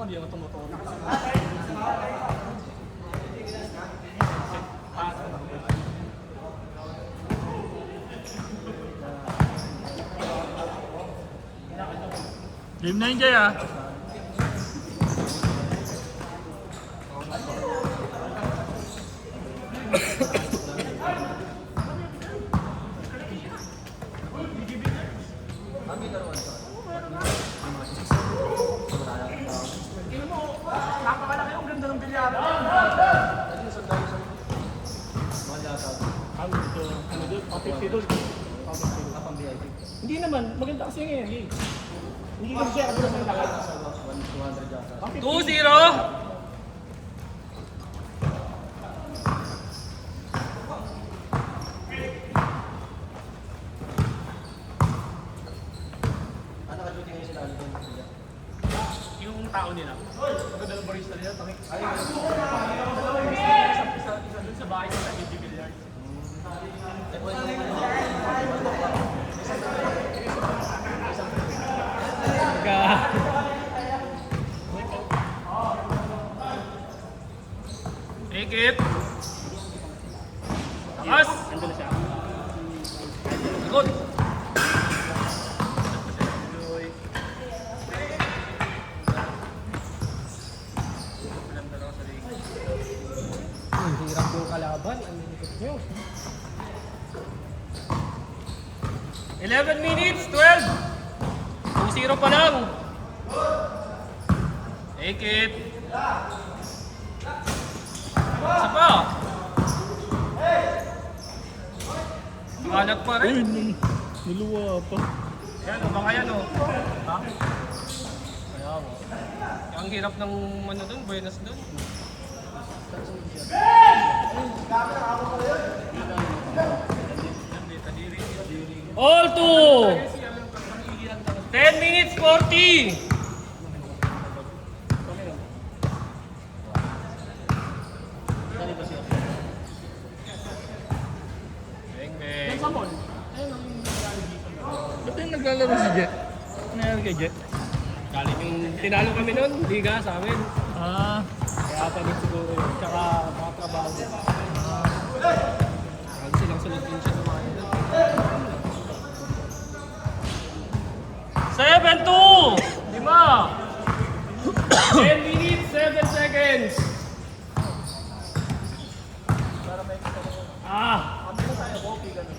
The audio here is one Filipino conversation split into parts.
ko, hindi ako tumutulong. Game 9 Jay ah. Napakalaki ang ganda ng bilyara. Ano doon? 50 doon. Hindi naman, maganda kasi ngayon. Hindi kasi siya kasi ng lakad. 2-0. Yung tao nila. Maganda ng barista nila. Isa dun sa bahay sa Gigi Billiard. Take it. Takas. Andun na siya. Good. Ang hirap yung kalaban. Ang likot nyo. 11 minutes, 12. 2-0 pa lang. Take it. Isa pa. Kalat pa rin. Niluwa pa. Yan, baka yan o. Ha? Kaya mo. Ang hirap ng ano doon, Buenas doon. All two! 10 minutes 40! Bang bang. Sa mall. Ba't yung naglalaro si Jet? Ano nangyari kay Jet? Galing yung tinalo kami noon, liga sa amin. Ah, Kaya tanong siguro yun. Tsaka mga trabaho. Ang silang sunod din siya sa mga yun. 7-2! 5! 10 minutes, 7 seconds!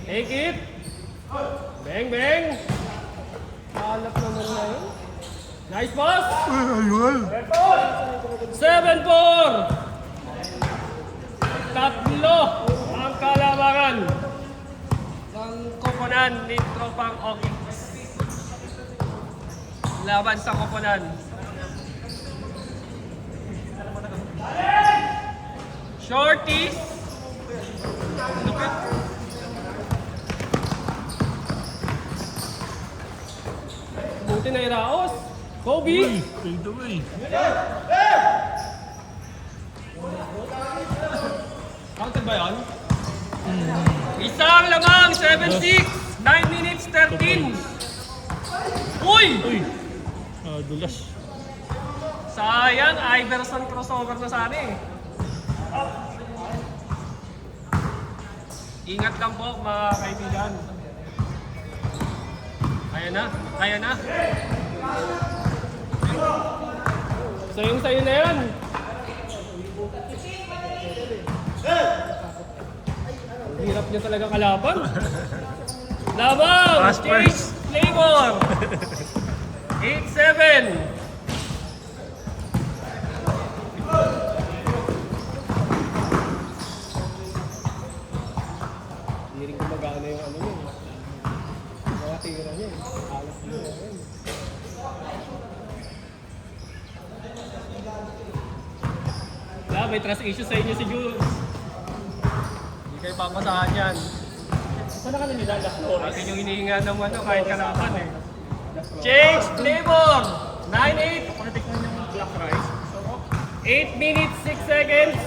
Take it! Bang, bang! Alap naman na yun. Nice pass! ayun. 7-4! Tatlo ang kalamangan ng koponan ni Tropang Oki. Laban sa koponan. Shorties. Lupit. Buti na iraos. Kobe. Fade away. Counted ba yun? Isang lamang, 7-6, 9 minutes, 13. Uy! Uy! Dulas. Sayang, Iverson crossover na sana eh. Ingat lang po mga kaibigan. Kaya na, kaya na. Sayong-sayo na yan. Ang hirap niya talaga kalaban. Labang! Fast Chase first. Claymore! 8-7. Hindi rin gumagana yung ano yun. Mga tira niya. Alas niya yun. Wala, may trust issue sa inyo si Jules. Hindi kayo papasahan yan. Saan na kami nila? Las Flores. Atin yung hinihinga ng ano, kahit kalaban eh. Change flavor! 9-8. Pagkatikman yung black rice. 8 minutes, 6 seconds.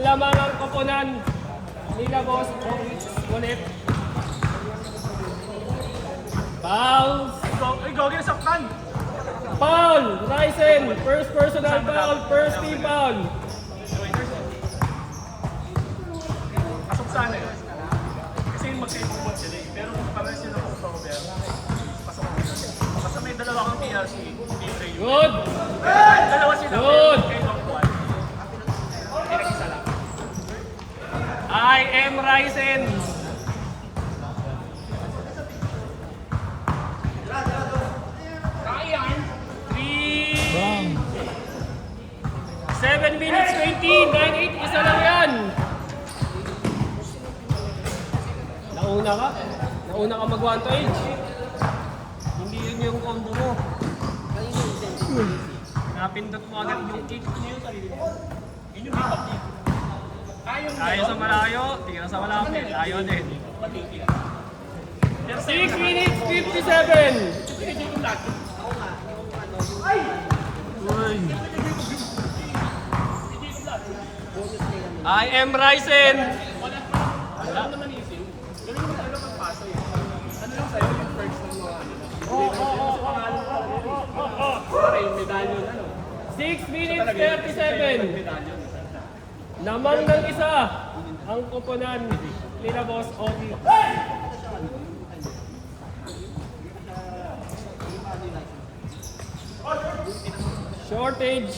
Lamang ang koponan. Nila boss, Orange, Bonet. Bounce. Ay, gawin na saktan! Foul! Ryzen! First personal foul! First team foul! Pasok sana eh. Kasi yung magkaibubot sila eh. Pero kung parang sila kung cover, pasok ako sila. Basta may dalawa kang PRC, hindi kayo. Good! Dalawa sila. Good! Kayo ang one. Hindi nag-isa lang. I am Ryzen. Ryan. 3. 7 minutes 20. 9-8. Isa lang yan. Nauna ka? Nauna ka mag-1 to age. Hindi yun yung combo mo. Napindot mo agad yung kick. Yun yung hip-hop niya. Tayo sa malayo, tira sa malapit. Tayo din. 6 minutes 57! Uy. I am Ryzen. Wala naman isip. Galing naman talaga magpasa eh. Ano lang sa'yo yung first ng mga para yung medalyon ano. 6 minutes 37! Namang ng isa ang koponan nila Boss Oki. Shortage.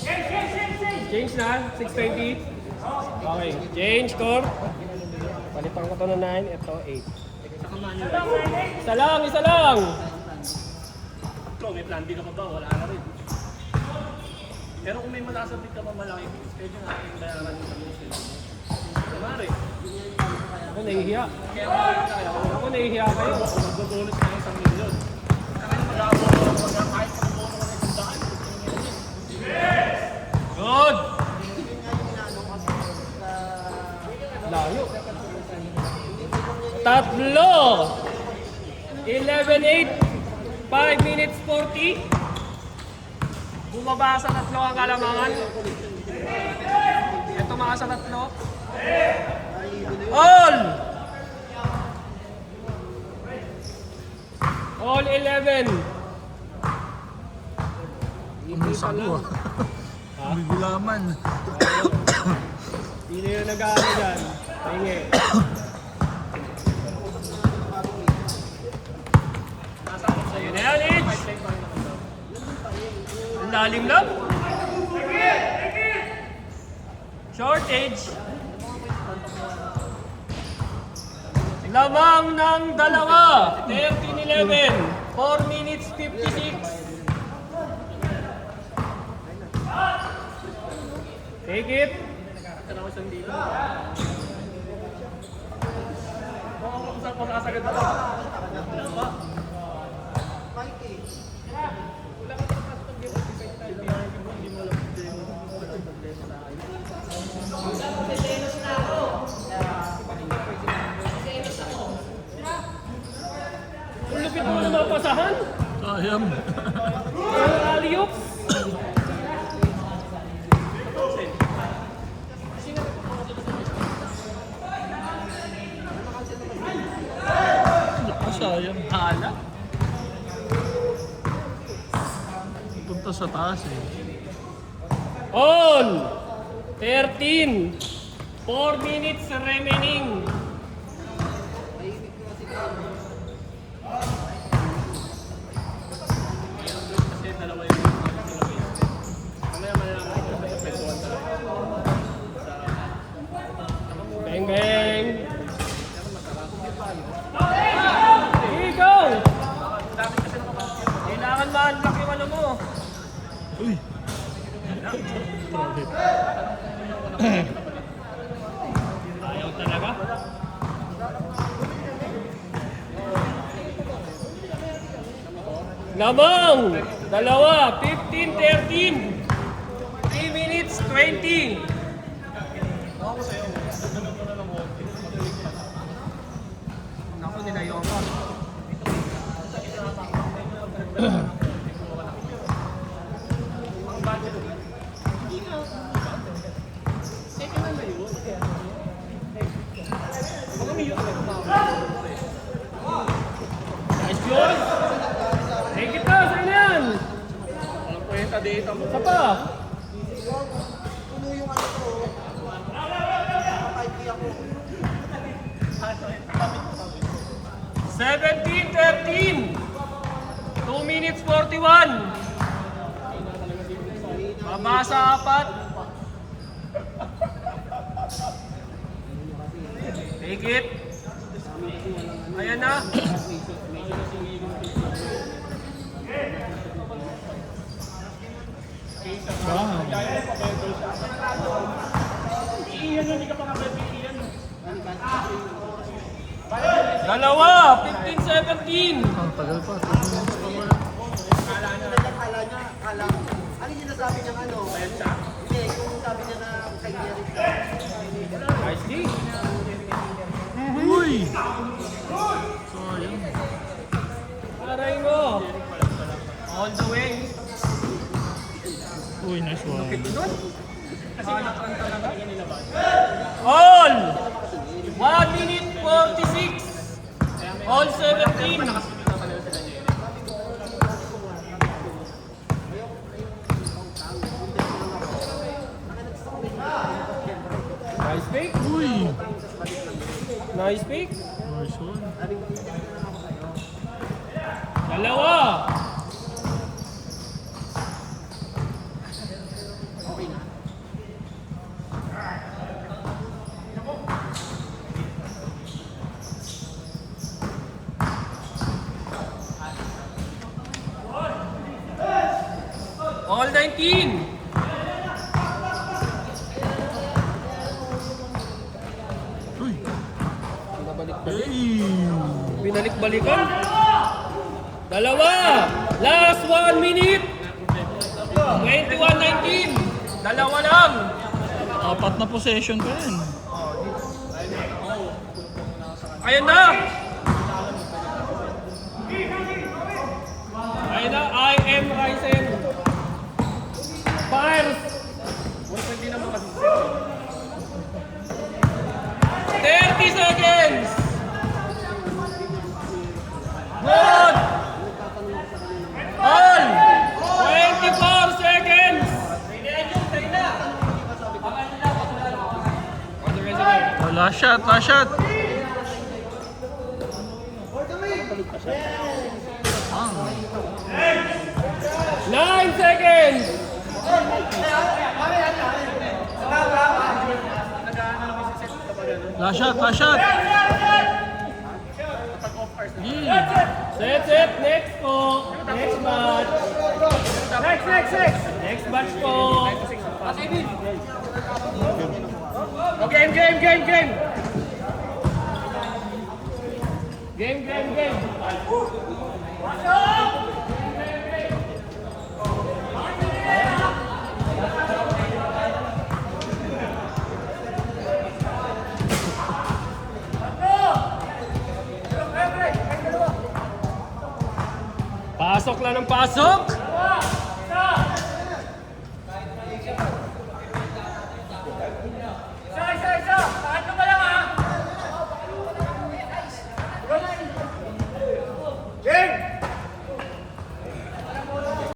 Change na. 620. Okay. Change score. Palitan ko to na 9. Ito 8. Isa lang. Isa lang. Ito, may plan B ka pa ba? Wala na rin. Pero kung may malasabit ka pa malaki, pwede natin bayaran yung solution. Kumari. Ako nahihiya. Kaya makakita kayo. Ako nahihiya kayo. Magdodonus na yung 1 million. Kaya mag-aabono kahit mag-aabono ka na 100. Good! Layo. Tatlo! 11-8. 5 minutes 40. Bumaba sa 3 ang kalamangan. Ito mga sa 3. All! All 11. Ang sago ah. Ang bibilaman. Sino yung nag-aaral dyan? Pahingi. Yun na yan, Itch! Ang lalim lang. Shortage. Lamang ng dalawa. 13-11. 4 minutes 56. Take it. Pag-asagad na lang. Ang lupit mo na mapasahan. Sayang. Ang alley-oops. Sayang. Hala. Punta sa taas eh. On! 13. 4 minutes remaining. Kasi dalawa yung mamaya malalaman ko sa petuan talaga. Bang bang! Here you go! Dami kasi nakapasok. Kailangan ma-unlock yung ano mo. Uy. Ayaw talaga. Lamang! Dalawa! 15-13! 3 minutes 20! Ako nilayo pa. Nice yun! Take it na! Saan yan? data mo. Isa pa. Puno yung ano to. 5K ako. 17-13. 2 minutes 41. Mabasa apat. Take it. Ayan na. Wow. Iyan yun, hindi ka pa nga pwede iyan. Dalawa. 15-17. Ang tagal pa. 2 minutes pa pala. Kala, ano yung sinasabi niya ano? Hindi, yung sabi niya na kay Eric. Nice D. Uy! Sayang. Aray mo. All the way. Uy, nice one. All! 1 minute 46. All 17. Nice pick. Uy! Nice pick. Nice one. Dalawa. All 19. Uy! Hey! Binalik-balikan. Dalawa. Last 1 minute. 21-19. Dalawa lang. Apat na possession pa rin. Ayun na. Ayun na. I am Ryzen. Fires. 30 seconds. Good. All. 24 seconds. Oh, last shot, last shot. Ah, 9 seconds. last shot, last shot. Yeah. Set. Next po. Next match. Next match po. Oh, game. Game. Pasok lang ng pasok.